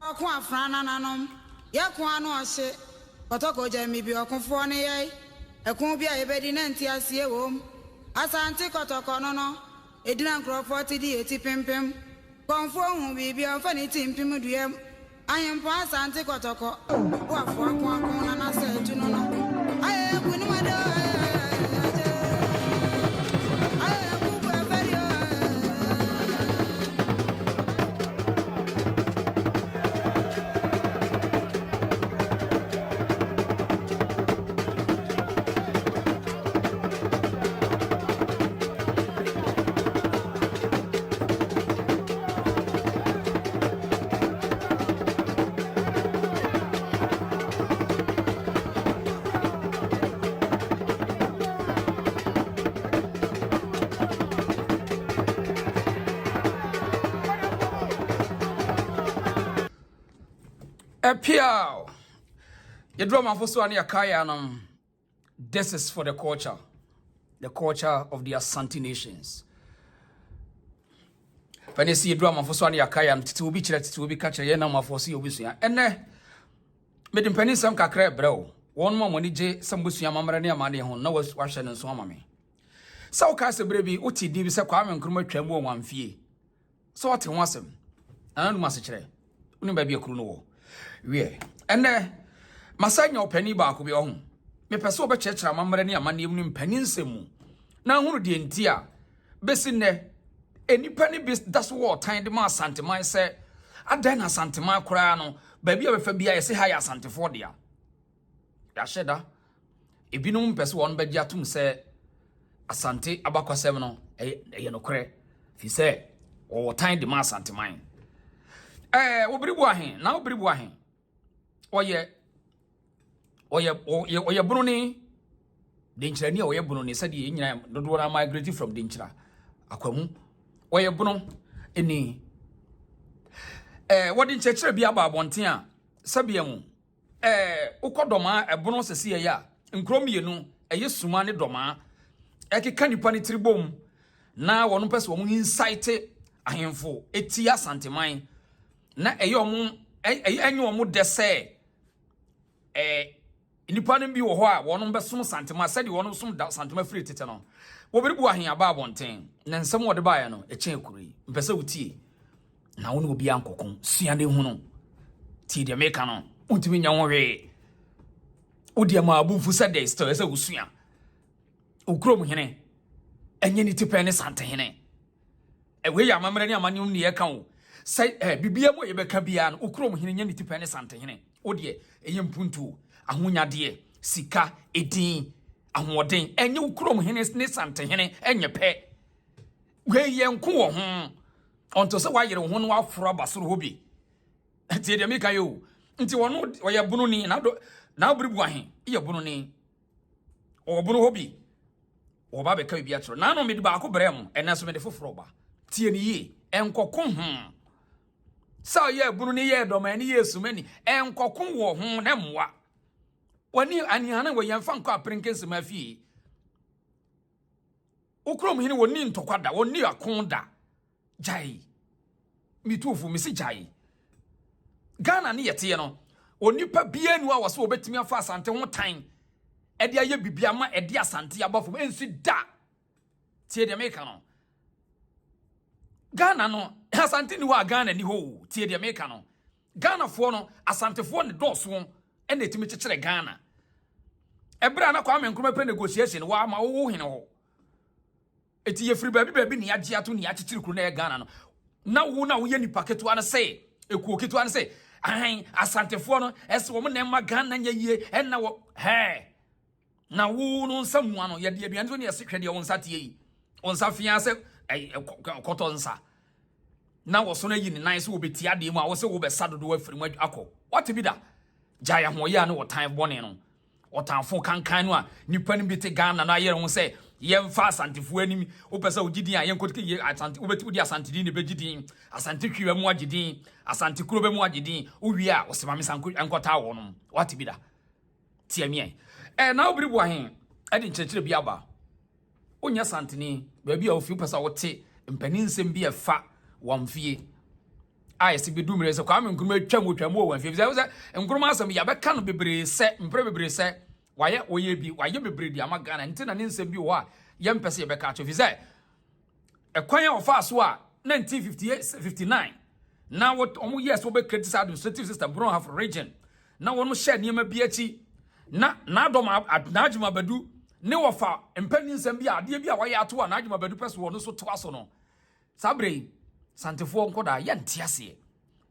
Akwa frana nanom yakwa no ohye kotoko jami bi okunfo ne ye ekun bia ebedi na ntiasie wom asante kotoko no edina nkrofo ti di eti pimpim konfo hu bi bia fa ni timpim duem ayempo asante kotoko wo afo akon na na sa etu no aye kunu wado Epiao. You draw my first one here, Kaya. This is for the culture of the Asante nations. When you see you draw my first one here, Kaya, Tr0ubles catch a year, my first year with you. And made him penny some cacre, bro. One more money, J, some bushia mamma near money, who knows washing and swam me. So, Castle baby, Uti Divis a crime and crummer tremble one fee. So, what was him? I don't must say, baby a cruno. We and Masanya penny bar could be on. Me perso be church mamma near money peninsemu. Now who the entia? Bessin there. Any penny beast that's what time the man Asanteman said. I then Asanteman crano, baby of Fabia say hi Asante for dia. Yasheda. If you know person one bed yatum say Asante abako seven no cre. He say, or time the man Asanteman. Obiri Boahen, now Obiri Boahen. Oye Bruni. Dinchra ni oye Bruni said ye nyina do migrated from Dinchra. Akwamu. Oye Bruno eni what in church be about bontia sabiemu ukodoma ebono sese ya nkromienu suma ne doma ekeka nipa ne tribom na wono pese wo insight ahemfo eti Asanteman na enye omo dese nipa ne bi wo ho a wono besom Asanteman said wono som Asanteman free tete no Obiri Boahen aba bonten na nsem wode baaye no echen ekuri mpese wutie na wono obi ankokon suade hu no tie de meka no untimi nya wohwe odi ama abufu said dey still ese wusua okrom hene enye ni tipe ne sante hene ewe ya mamre ne amanyum ne yeka wo sai bibia mo yebeka bia no okrom hene nya ni tipe ne sante hene odi eye mpuntu ahonyade sika edin ahoden enye ukrom hene ne sante hene enye pe we yenko wo ho onto se wayere ho no afro abasoro hobi tie de meka yo nti wono oye bunu ni na Obiri Boahen ye bunu ni o bunu hobi o ba be ka bi atro na no me di ba ko brem ena so me de foforo ba tie ni yi enkokon ho sa ye bunu ni ye do ma ni yesu mani enkokon wo ho na mwa wani anihana wo yemfa nko aprenkense ma fie ukrom hene woni ntokwada woni akonda jai mitufu misi jai Ghana ni yete no onipa bia nu a wose obetimi afa Asante ho tan e de aye bibia ma e de Asante abafo ensi da tie de meka no Ghana no Asante ni wa Ghana ni ho tie de meka no Ghana fo no Asante fo ne doso e na etimi kekere Ghana ebra na kwa menkroma pre negotiation wa ma wo hene ho eti ye free baby ni agye ato ni akekere kru na Ghana no na wo ye nipa keto an say ekuo keto an say Asante fo no ese wo na ma Ghana nya yie en na wo na wo no nsamu ano ye de aduane so ne ese hwede wo nsate yi onsa fia se koto nsa na wo so na yi ni nice wo beti ade mu a wo se wo be sadodo afiri mu akọ what be da jaya ho ya no wo time bone no otanfo kankan no a nipa ni bi te Ghana na ayere ho se yemfa Asantefo anim wo pese wo gidin a yenkotike ye Asante wo beti wo di Asante din ne begidin Asante twiwa mu agidin Asante kuro be mu agidin wo wi a wo se mame sanko enkota wo no what be da tie me na Obiri Boahen ade nkyekere bi aba onya Asante ni ba bi a wo fi pese wo te mpaninsem bi efa wamfie I see be do me so kwame nkruma twam wo wan fi say nkruma asem ya be ka no bebre se mpre bebre se waye oye bi waye bebre di amaga na ntina ne nsem bi wo a ye mpese ye be ka cho fi say ekwan of fast wa 1958 59 now what omo yes wo be criticize administrative system bro have region na wono share niam bi achi na adom adwuma badu ne wofa mpani nsem bi ade bi a waye ato a na adwuma badu pese wo no so to aso no sabre santefo nkoda ye ntiase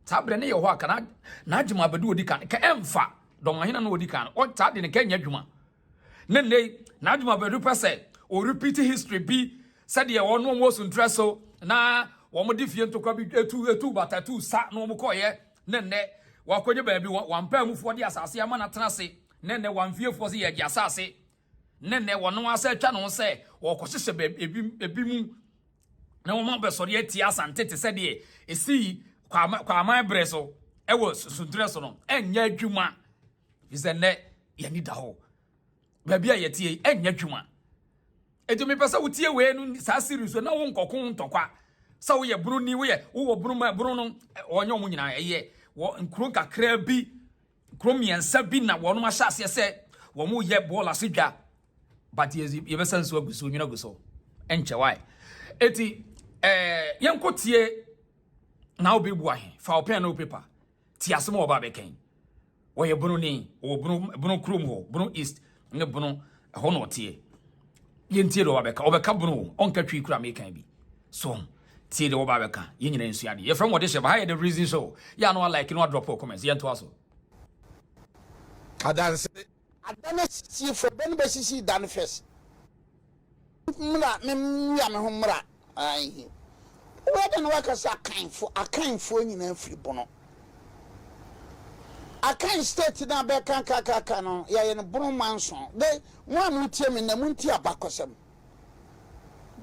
sabre ne ye ho aka na adwuma badu odi kan ka emfa Dormaahene no odi kan o ta de ne ka nya adwuma ne na adwuma badu pese o repeat history bi said ye ono mo so ntreso na wo mo di fie ntokwa bi etu bata tu sa no mo koye ne wakonye baabi wampa mufo de asase ama na tenase ne wamfiefo se ye gi asase ne wono asa twa no se wo kohyehye ebi mu na wo mo besori ati Asante te said ye esi kwa aman breso ewo suntreso no enya adwuma is ne ye ni da ho baabi a yetie enya adwuma eto me pesa wutie we no sa series na wo nkokon ntokwa sa wo ye buru ni wo ye wo buru ma buru no onye omu nyina eye wo nkron kakra bi nkron miensa bi na wo no ma hyase se wo mu ye ball asedwa but ye be sense aguso nwina guso enche why eti yenkotie na obi Boahen fa open no paper ti asem wo ba beken wo ye buru ni wo buru krom ho buru east ne buru ho no tie yentie do obeka buru onka twi kura mekan bi so tie de obabeka yenyina nsu ade ye from what dey by the reason so ya no like no drop comments ye nto aso adance see for ben be sisi dan first mra me ya me ho mra ai we dey no waka sa akanfo nyina free bono akan state na be kan kaka no ya ye no bono manson de mo anu tie me na munti abakosem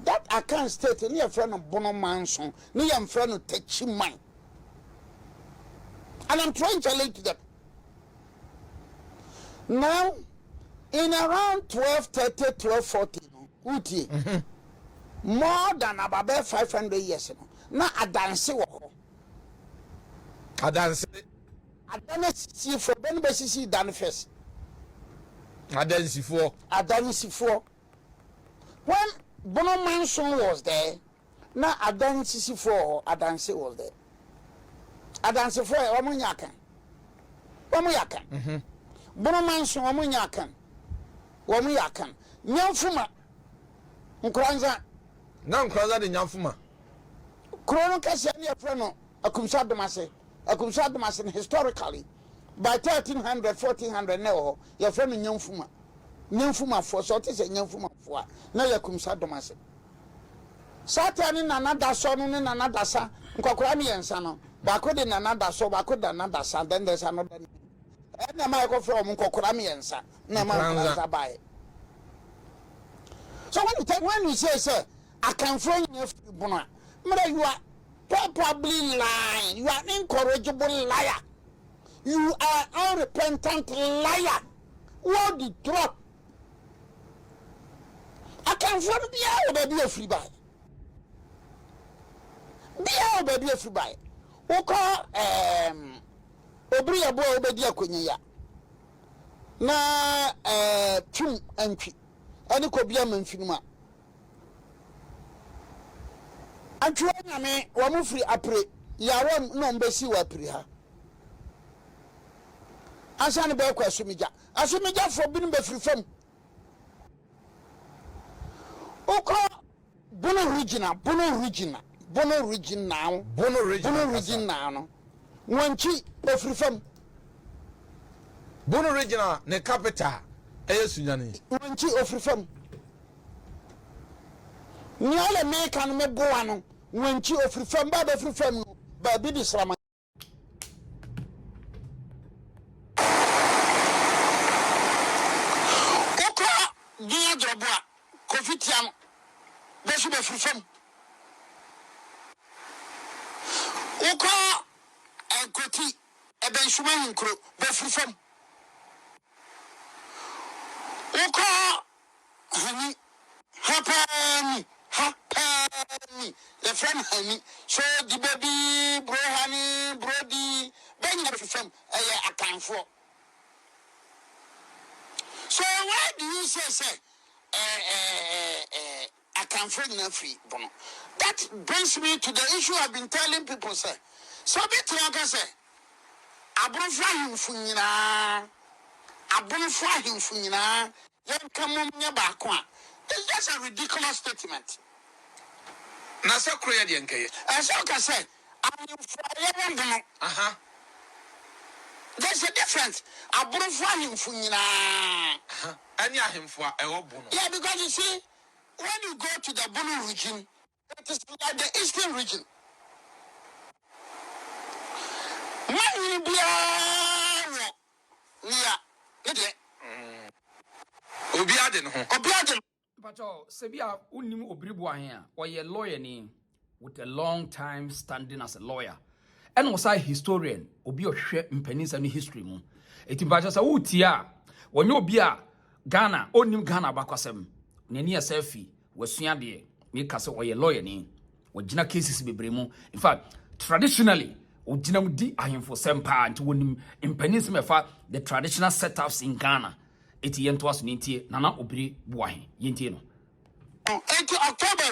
that akan state ni your friend bono manson ni your friend techi man and I'm trying to relate to them now in around 1230 1240 no utie more than about 500 years no na adanse wo Adanse see for ben be sisi dan first Adansifo when Bono Mansion was there, now Adansifo Adanse was there. Adansifo Omunyakan. Bono Mansion Omunyakan. Nyamfuma Nkranza na nkranza de nyamfuma Krono Kasia near Freno, Akumsa Domase historically by 1300 1400 no your friend Nyamfuma for so it is a Nyamfuma for na Yakumsa Domase Satani nana so no nana sa nkokora me yensa no ba ko de nana so ba ko da nana sa then there's another na my go from nkokora me yensa na ma nkranza bae. So when you say I can find you bona you are probably lying. You are incorrigible liar. You are unrepentant liar. What the drop? I can find be a free buy. Be a free buy. Oko Obiri abo obedi akonya na tum antwi ani ko bia manfinuma antwa nyame wo mu firi apre yawo no mbesi wa apre ha asane be kwa asumija fo bi no be firi fam oko bono original no wanchi be firi fam Bono regional ne capital Sunyani wanchi ofiri fam ni ole me kan me boa no wanchi ofiri fam ba be firi fam no ba bi di srama oko dia joboa kofitiam be su be firi fam oko enkoti e ben suma hinkro be firi fam oko hani happy the friend honey so the baby Boahen akanfo. So why do you say akanfo na free bono? That brings me to the issue I've been telling people, say. So bit like say abrofa himfu nyina yen kamom nya ba ko a. It's just a ridiculous statement. Na sa kroya de nkaye. So ka say there's a difference. Abrofa himfu nyina. Ani ahemfo a ewo bono. Yeah, because you see, when you go to the Bono region, it is like the eastern region. When you be Pacho, Sebia, unim Obiri Boahen, or ye lawyer name with a long time standing as a lawyer. And was I historian, Obi or share in pennies and history moon. It imbajas a utia, when you be a Ghana, onim Ghana bakwasem, Nenia selfie, was Siande, make us or ye lawyer name, or Gina cases be bremo. In fact, traditionally, Ojina di ahim for sempa and to win in pennies mefa the traditional setups in Ghana. Eti yento aso nintie nana Obiri Boahen yenti no. Into October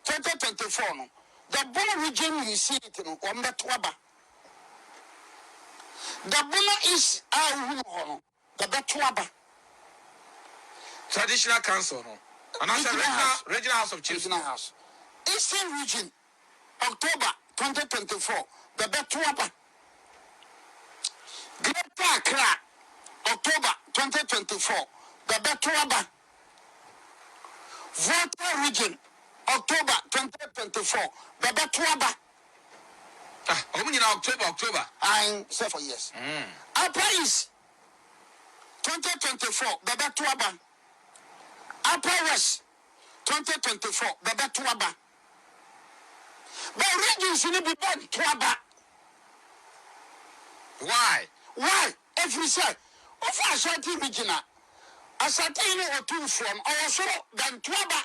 2024 no. The Bono region you see it no on the Twaba. The Bono is the Twaba. Traditional council no. And also regional house of chiefs. Regional house. Eastern region October 2024 the Twaba. Greater Accra October 2024, the Betuaba. Volta region, October 2024, the Betuaba. How many October? I'm 7 years. Upper East, 2024, the Betuaba. Upper West, 2024, the Betuaba. But regions will be Betuaba. Why? Every say. Of Asante region, Asante or two from also than Twaba.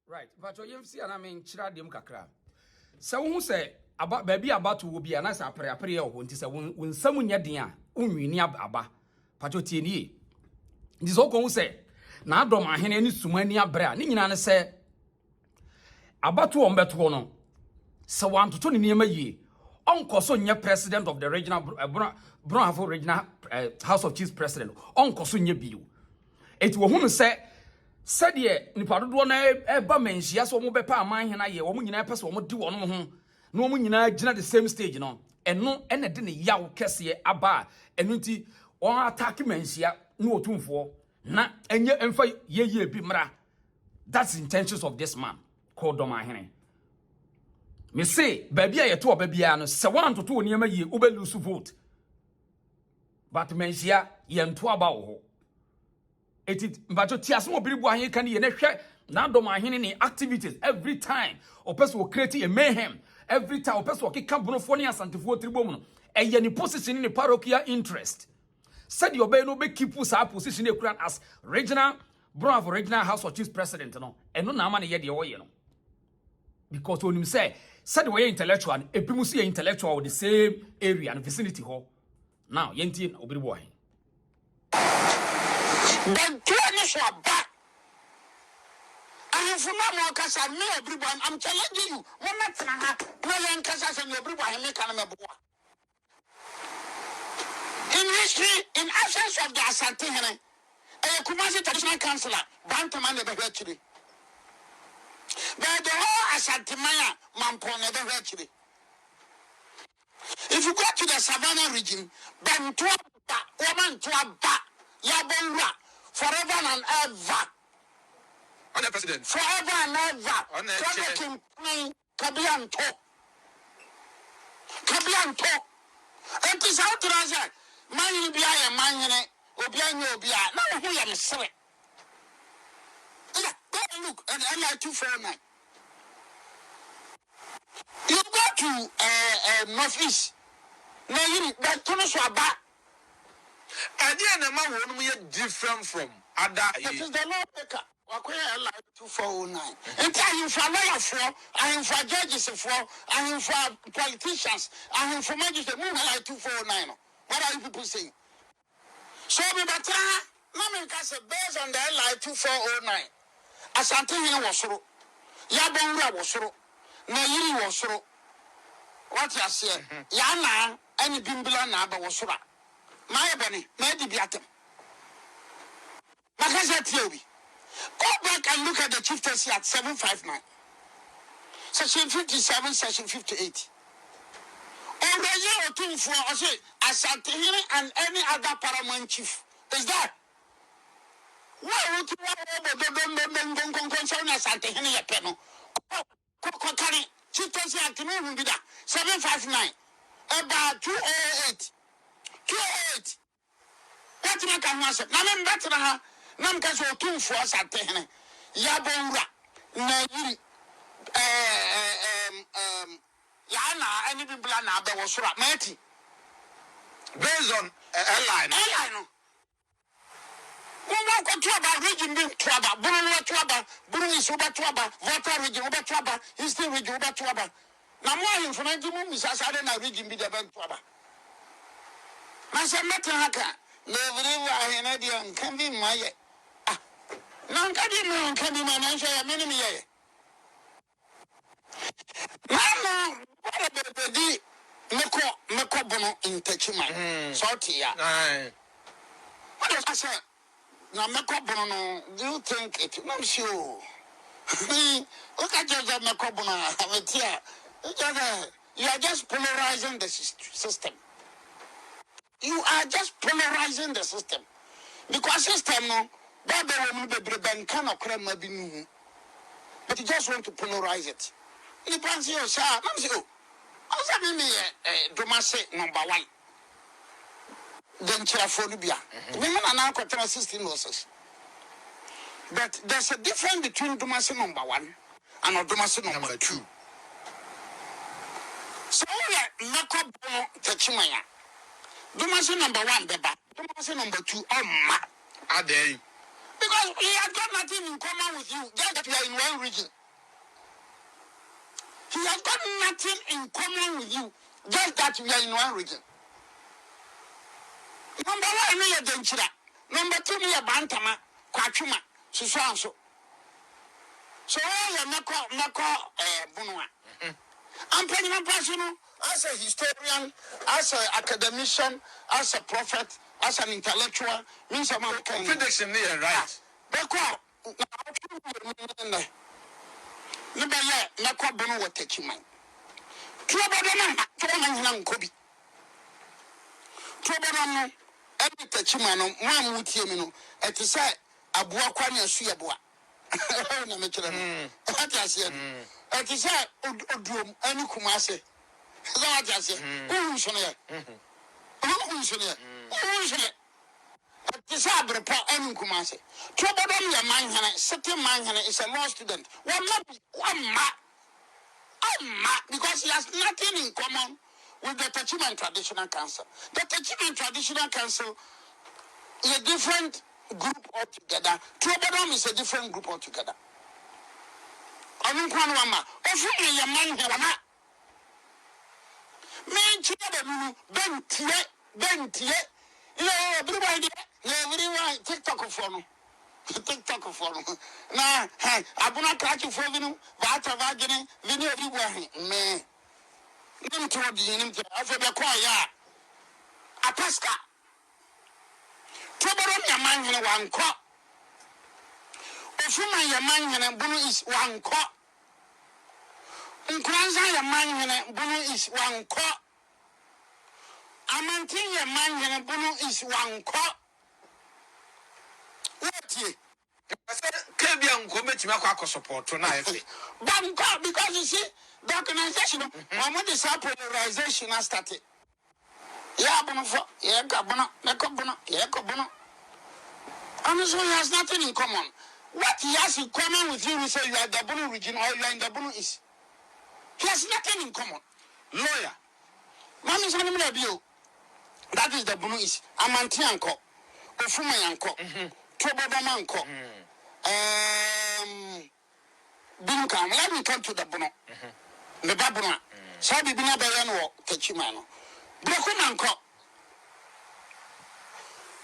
Right, but you see, and I mean, Chiradim Kakra. So who say about baby about will be a nice appear when tis when someone yadia, unwinia abba, Pachotini. This all can say, now Dormaahene any Sumania bra, Nina say about 2 on Betuono. So one to 20 near ye. Uncle Sonia, president of the regional Brown regional House of Chiefs president. Uncle Sonia Biu. It will whom said ye, Nipado Baman, she has one more pa mine and I, woman in a person would do on home. No one in a the same stage, you know, and no, and a dinner yaw cassia abba, and nunti, or attacking mensia, no tomb for, not and yet and fight ye be mra. That's the intentions of this man called Dormaahene. Me say, baby, I told baby, I know, so 1 to 2 near me, ube lose vote. But mensia, yen to about it, but your tears more people here can ye share now Dormaahene activities every time, or person will create a mayhem every time, or person will kick up Bonofonia Asante for Tr0ubles, and yen position in the parochial interest. Said your bay no be keep us our position as regional, Brown for regional House of Chiefs president, and no Namani yet the oil. Because when you say, said we intellectual, a primusi intellectual with the same area and vicinity hall. Now, Yentin Obiri Boahen. The Turnish are back. I have from my Casa, no Obiri. I'm challenging you. One not no young Casas and Obiri in history, in absence of the Asanteman, a Kumasi traditional councillor, Bantaman never heard. But the whole Asanteman, Mampo never heard. If you go to the Savannah region, then to a woman to a bat, Yabonra, forever and ever. On the president. Forever and ever. On the Kabianto. It is out to us. Man, be I a man, Obia. Now, who am sorry. Look, and I 249. You go to Northeast. Now, you that Tunis are back. And the man won't be different from other. That is the law maker. Wakwaya like 2409. And I am for lawyer for, I am for judges for, I am for politicians, I am for magistrates. Move like 2409. What are you people saying? So me better, na me say based on the LI 2409. Asante was soro. Yabonra was soro. Na yiri was soro. What you say? Yana any bimbila na ba was soro. My boni, me di biatem. Makasa tiawi. Go back and look at the chieftaincy at 759. Section 57, section 58. And the year or two for Asante and any other paramount chief. Is that? Why would you don't concern Asante a penal? Kokari, chieftaincy at 759. About 208. 208. That's my canvas. Nam better. Nam caso two for Asante. Yabonra. Nayiri. Yana, any people now there was Mati. Based on airline. Airline. One go to region being trouble, Bruno trouble, Bruno is over trouble, water region over trouble, history region over trouble. Now more information is as I don't region be the best trouble. Master Matanaka, never in idea can be my. None can be my answer, a minimum. Mama, what about the Meko Bono in Techima? Salty, what does I say? Now, Meko Bono, do you think it? I'm sure. Look at your Meko Bono, have it here. You are just polarizing the system. You are just polarizing the system. Because system, no, Baba will be Bankan or Crema Binu. But you just want to polarize it. You can't see your sir. I'm sure. I was having Dormaahene number 1. Then Tr0ubles. Women are now control 16 losses. But there's a difference between Dormaahene number 1 and Dormaahene number 2. So we are not going to Chimaya. Dormaahene number 1, Beba. Dormaahene number 2, Are they? because he has got nothing in common with you, just that we are in one region. He has got nothing in common with you, just that we are in one region. Number 1, we are Denchira. Number 2, we are Bantama, Kwachuma, Susanso. So I am Nako Bunua. I'm pretty much personal as a historian, as an academician, as a prophet, as an intellectual, means I'm American. Physics in there, right? Because Nibaya, Nako Bunu was taking mine. Trouble, Kobe. Trouble, every Tachimano, one would hear me. At the side, a Boahen and Suyaboa. What I said, at the side, Odrum, and Kumase. What I said, who's on it? Who's on it? Who's on it? At the Sabre, and Kumase. Trouble, your mind, certain mind, is a law student. One because he has nothing in common with the Tachiman Traditional Council. The Tachiman Traditional Council is a different group altogether. Tr0ubles is a different group altogether. I don't know if your man here, Bentie, everybody, everyone, TikTok for no. TikTok for no. Now, I will not catch you for you, but I video everywhere. Man, name to the after the choir. A pasca. Tr0ubles, your man in one crop. Ofuma, your man in a blue is one crop. Nkranza, your man in a blue is one crop. Amantin, your man in a blue is one crop. What ye? I said, Kabian Comet support tonight. But because you see, the organization, when this polarization has started. Yeah, Bonofa, yeah, Kabana. And so he has nothing in common. What he has in common with you, we say you are the Bono region or you are in the Bono East. He has nothing in common. Lawyer. Mami's name of you. That is the Bono East. Amantianko. Ofuma Yanko. Tr0ubles. Binka, let me come to the Bono. The Babuna. Sabi Bina Bayano, Techimano. Brokumanko.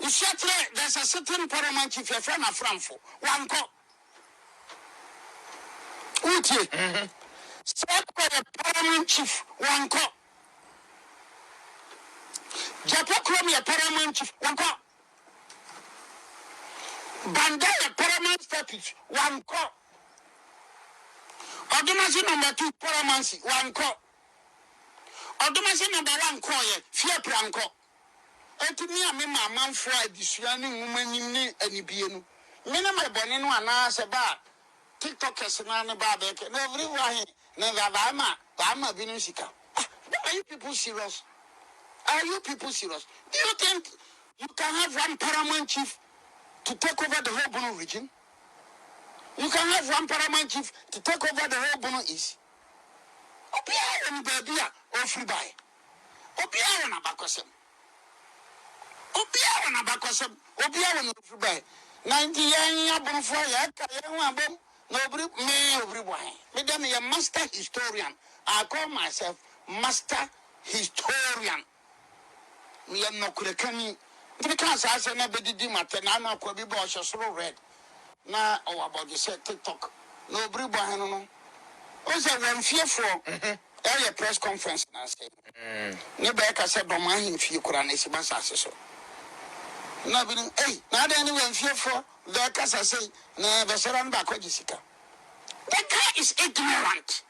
You shut there's a certain paramount chief, your friend of Franco. One call. Uti. Set by the paramount chief, one call. Japacrom, your paramount chief, one call. Bandaya paramount statute, one call. Automasi number 2, paramountcy, one call. Automasi number 1 call, fear pranko. Enti me a man for disuani woman ni anibienu. Mena my bonino ana se ba TikTokers na ne ba be ke na everywhere na ba binu sika. Are you people serious? Are you people serious? Do you think you can have one paramount chief to take over the whole Bono region? You can have one paramount chief to take over the whole Bono East. Obia and Babia or free buy. Obia and Abacosem. Obia and Abacosem. Obia and free buy. 90 years before you nobody may everyone. Madam, a master historian. I call myself master historian. Me am no kurekani. Because I say nobody did matter. Now could be boss so red. Now about the set TikTok. Nobody Boahen no. Also when fearful. Area press conference na say. Nebeka said Dormaahene fi kura na sibasa so. Na bi na da when fearful the kasa say na besaran ba ko jisika. The guy is ignorant.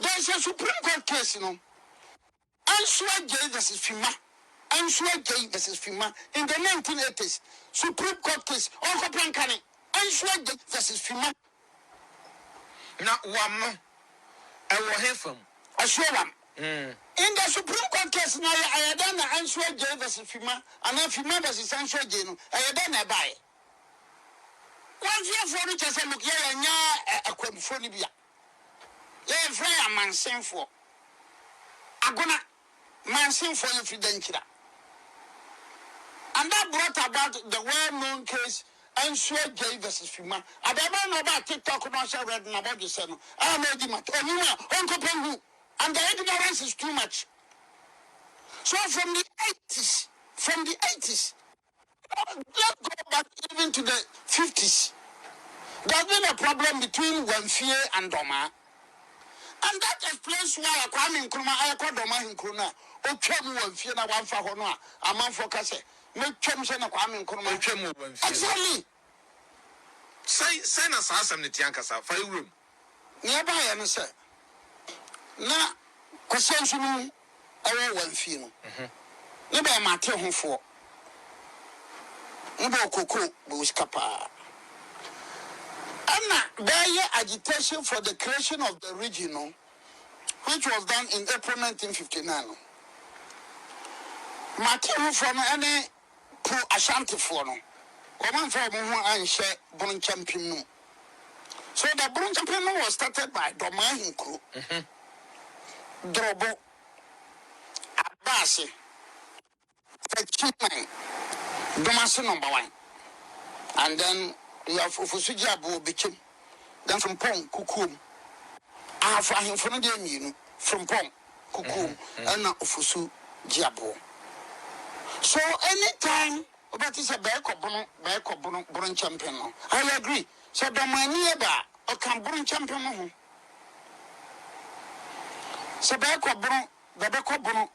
There is a Supreme Court case, Answer J versus FIMA. Answer J versus FIMA in the 1980s. Supreme Court case. Uncle Plankani. Answer J versus FIMA. Now, one, I will hear from. I swear one. In the Supreme Court case, now I had done the Answer J versus FIMA, and then FIMA versus Answer J. I had done a buy. One year for which I said, look, yeah, a quamphonibia. Yeah, free a man sent for. I'm gonna man sent for you, Fidentia. And that brought about the well-known case, Answer J versus FIMA. I don't know about TikTok, and I read about the son. I know the matter. Uncle Pengu. And the ignorance is too much. So from the 80s, let's go back even to the 50s. There's been a problem between Wemfie and Doma. And that explains why Kwame Nkrumah, I call Dormaahene Nkrumah, Ochemu Wemfie na one for Honor, a man for Kase, no Chemsen of Kwame Nkrumah. Ochemu Wemfie. Exactly. Say na sa asam ne tiankasa fa room. Nearby, and sir. Na question no awo Wemfie no. Never matter home for. Ngo koko buskapa. Anna, there agitation for the creation of the region, which was done in April 1959. Martin from any pro Asante for no. Woman from who I share Bon Champion. So the Bon Champion was started by Dormaahene crew. Drobo Abasi Achievement Domasi number 1. And then you have Ufusuji Abu Bichim. Then from Pong Kukum. I have him from the from Pong Kukum and Ufusu Jiabo. So anytime about is a back of Bono champion. I agree. So the money or can Bono champion. So back of Bono, the back of Bono,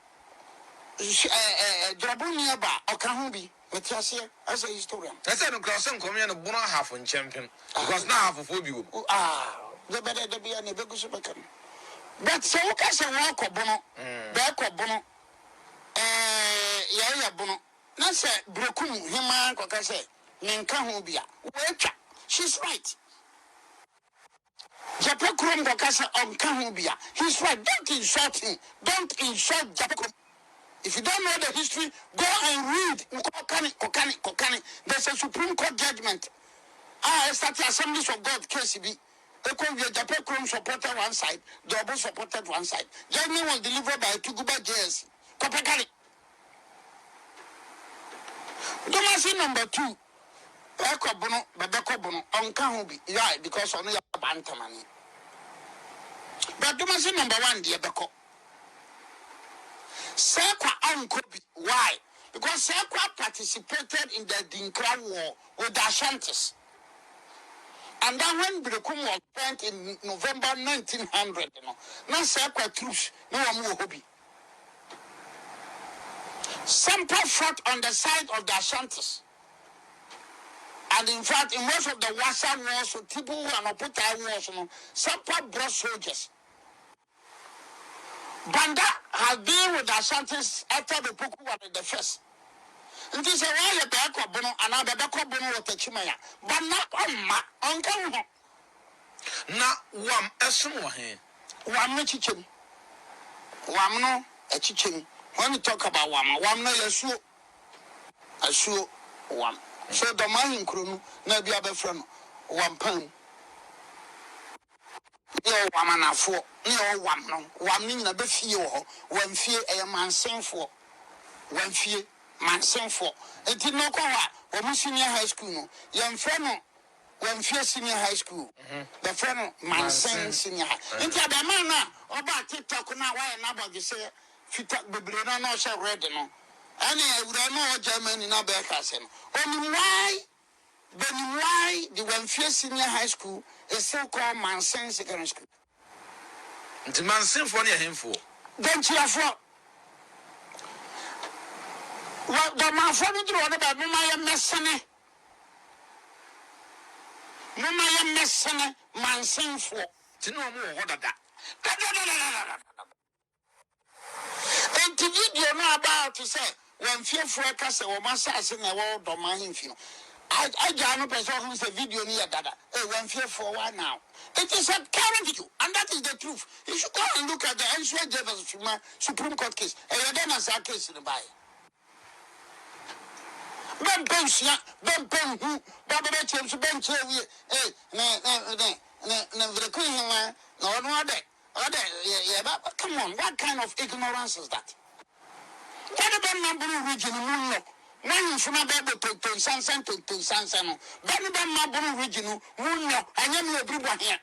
Drabunia or Kahubi. Metiasia as a historian. I said, no cross and come in a Bono half on champion. Because now half of you. The better to be any big supercan. But so as a walk of Bono, back of Bono, Yaya Bono, Nasa Brokum, Hima, Kokase, Ninkahubia. Wait, she's right. Japakrum Kokasa on Kahubia. He's right. Don't insult him. Don't insult Japakrum. If you don't know the history, go and read. Kokani. There's a Supreme Court judgment. I started Assemblies of God, KCB. The Japakrum supported one side, the Obiri supported one side. Judgment was delivered by Tuguba JS. Kopekari. Domasi number 2. Beko Bono, on Kahubi. Yeah, because only a bantamani. But Domasi number 1, dear Beko. Sekwa Unkobi. Why? because Sekwa participated in the Dinkra War with the Ashantes. And then when Brekum was burnt in November 1900, now Sekwa troops, no more hobby. Sampa fought on the side of the Ashantes. And in fact, in most of the Wassa wars, people who are not put wars, Sampa brought soldiers. Banda has been with the Ashantes after the Puku war in the first. It is a way of Bono and Ababa Bono with the Chimaya. But not on my uncle. Na wam esumo he. Wam chicken. Wam no a chicken. When you talk about wam no yasu. Asu wam. So the Dormaahene Kronu na bia be friend wam pan. Yo wam na fo. Yo wam no. Wam ni na be fie ho. Wam fie e mansen fo. Wam fie mansen fo. Enti no kwa wa senior high school no. Yam friend no wam fie senior high school. The friend mansen senior high. Enti abema na oba TikTok na wa na bagi say fita bebre na no she red no. Any we know Germany na be kase no. Only why the Wemfie Senior High School is so called Mansen Secondary School. The Mansen for near him for. Then cheerful. Well, the man for me to order about Mumaya Messene. Mumaya Messene, Mansen for. To know more what that. And to video know about to say, when fear for a castle or massage in the world of my info. I don't know who is a video near that. When fear for one now. It is a current video, and that is the truth. You should go and look at the answer from Supreme Court case. And you don't have a case in the buy. Ben Pensia, Ben Pen, who Baba James Ben Cherry, never the Queen, no other. Come on, what kind of ignorance is that? What about number regional? When you from a baby to Sansan to Sansano, Benny Mabu regional, Muno, and then you bring one here.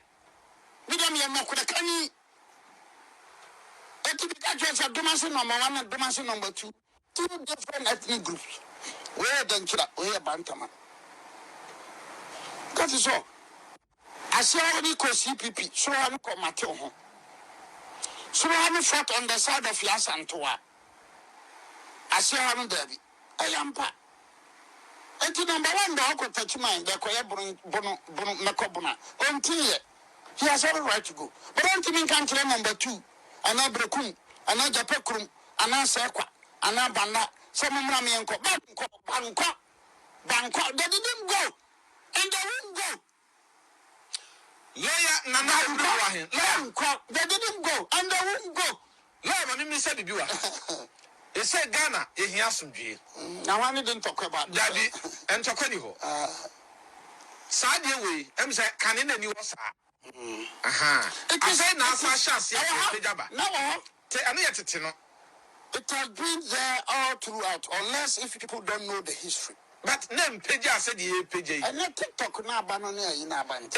Madame Yamakuni. But to be addressed at Domasin number one and Domasin number two different ethnic groups. Where then we're Bantaman. That is all. I saw only CPP, so I look at Mateo. So I fought on the side of Yasantoa. I see how I'm derby. I am pa. And to number one, the uncle touch mine, the Bono Macobona. Until he has every right to go. But until me come to number two, and I Brekum, and I Japekrum, and I Sekwa, and I Banda, some Rami and Bangkok. They didn't go, and they won't go. Lawyer Nana Boahen. They didn't go, and they won't go. Lawyer, I said you are. He said Ghana, he has some G. Now I didn't talk about Daddy and Tokoniho. Sadly, we, I'm saying, can in any was. Aha. It is a now, no, it has been there all throughout, unless if people don't know the history. But name Peja said the PJ. And let TikTok now banana in Abant.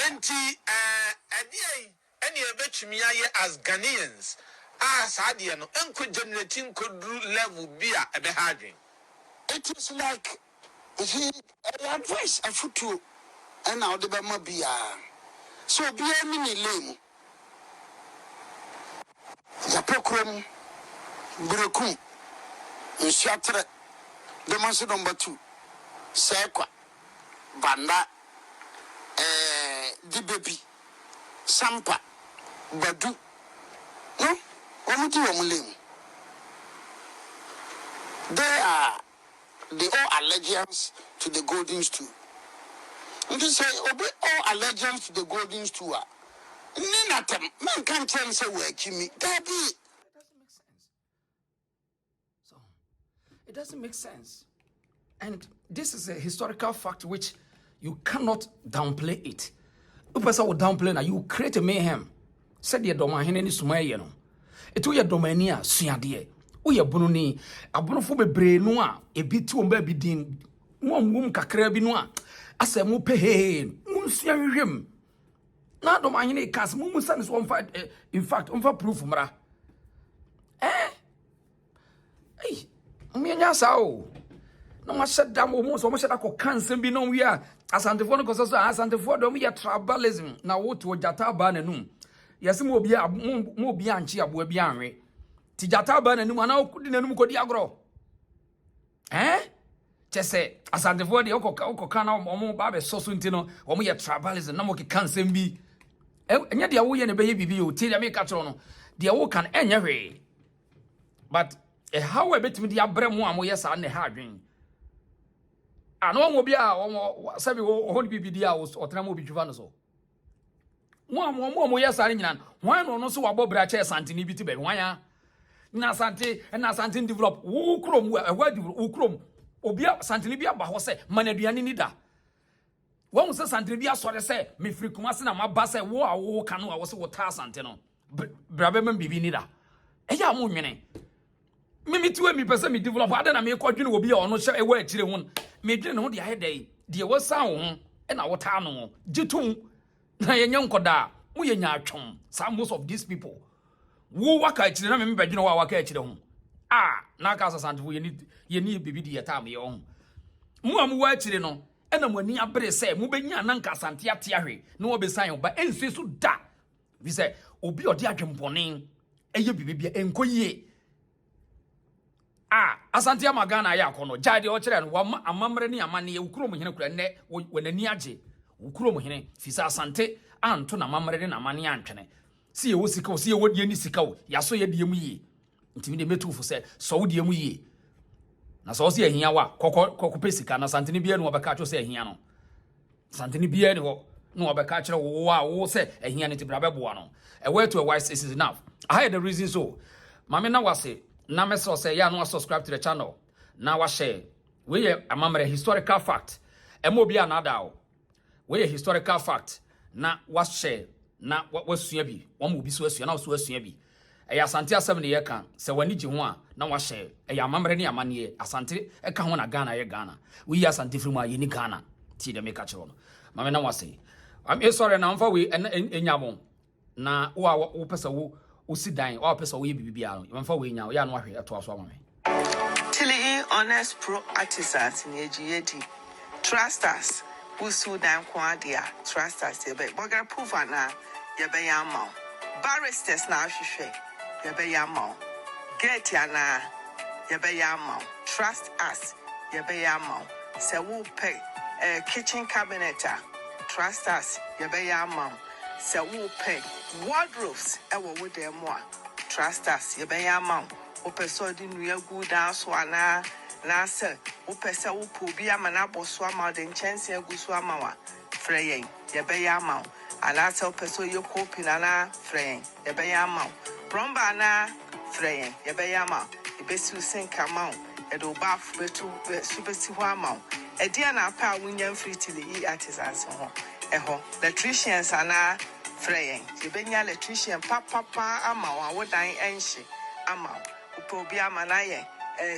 Any of me as Ghanaians. Sadiano, Uncle generating could level beer at the harding. It is like he advice a foot and now the Bama beer. So be a mini lame. Zapokrum, Brekum, Shatre, the master number two, Sekwa, Banda, the baby, Sampa, Badu. No? They owe allegiance to the Golden Stool. And they say, obey all allegiance to the Golden Stool. Ninatem, man can't tell say where Jimmy. That be. It doesn't make sense. And this is a historical fact which you cannot downplay it. If person will downplay now, you create a mayhem. Said the Dormaahene ni sumaye no. Etu ye Dormaahene a suade. Wo ye bunu ni abonofo bebre no a ebi ti omba bi din. Mo kakra bi no a asemu pehe. Mo sua hwehwem. Na Dormaahene kas mo musa ne so in fact on proof mra. Me nya sa o. na ma shut down mo so mo shut down ko kansen bi no wi a asantefo no ko so asantefo do mo ye tribalism na wo to jata ba na num yesi mo obi anchi abo bi anwe ti jata ba na num ana okudi na num ko di agro chese asantefo de okoko na mo ba be so so ntino wo mo ye tribalism na mo ke kansen bi enya de wo ye ne be ye bibi o ti de me ka tro no de wo kan enya hwe but how a bit with the abremo am yes and the hardwin. And one will be a sabi won't be dia or tramo be juvanoso. One more yes, I know. One or no so about brache Santini bitibe. Why? Nasante and Asante develop. Ukrom, a word Ukrom. Obia Santinibia Bahose, Manadiani Nida. One was a Santribia sort of say, me free Kumasina, my bass, war, canoe, I was what Santeno. Brabeman Bibi Nida. Eya Mumine. Me too me person me develop ada na me kwadwene obi a ono hye ewa akire ho me dwene ho de ahedai de wo san ho e na wota no gitum na yenye nkoda mo yenya atwom some most of these people wo waka akire na me badwene wo waka akire ho na ka Asante wo yeni bibi de yeta me ho mo am wo akire no e na mo ani abere se mo benya na nka Asante ate ahwe na wo be san ba ense so da bi se obi odi adwempone eye bibi bia enkoyie Asante amagana ya kono jade o kire no wa amamre ni amane ye ukuro mo hene kura ne wanani age ukuro mo hene fisa Asante anto na amamre ni amane antwene si ye wo sika si ye wo die ni sika wo ya so ye die mu yi ntimi de metufo se so wo die mu yi na so se ehia wa kokko sika na Asante ni bia no obeka cho se ehia no Asante ni bia ni ho no obeka kire wo wa wo se ehia ni tibra beboa no a way to a wise is enough. I had the reason so mame na wase na meso say ya no subscribe to the channel na wa share we amamre historical fact emo bia na dawo we historical fact na wa share na wasua bi wo mo bi so asua na so asua bi eya Asante asem ne ye kan se wani gi ho a na wa share eya amamre ne amane Asante e ka ho na Ghana ye Ghana we Asante firi mu a ye ni Ghana ti de me ka kire no mame na wa say am sorry na mfa we enyabon na wo pesa wo Usidan or person we be even for we now, yan wahi at was one. Tilly honest pro artisans in AGAT. Trust us, who Sudan Quadia, trust us, ye be bugger proof na ye be yamo. Barristers now she ye be yamo. Get yana ye be yamo. Trust us, ye be yamo. Se wo pay a kitchen cabinet. Trust us, ye be yamo. Se wo pay wardrobes ewo wo dem mo trust us ye ben ya ma wo person di nu agu da so ana na se wo person wo po bi ama na boso ama de nchense agu so ama wa freyen ye ben ya ma ana se wo person ye kopi na freyen ye ben ya ma bromba na freyen ye ben ya ma e besu sink ama e do baff betu super si ho ama e dia na pa wunya free Eeii artisans ho electricians ana freying you benya electrician papa ama wa wodan enhye ama upobi ama na ye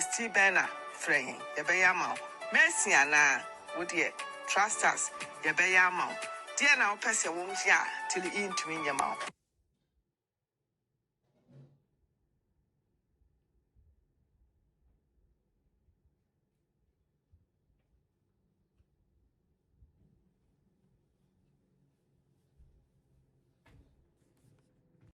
steel burner freying ye be ama mercy ana wodie trust us ye be ama dia na opese wo mfia till Eeii ntumi nyama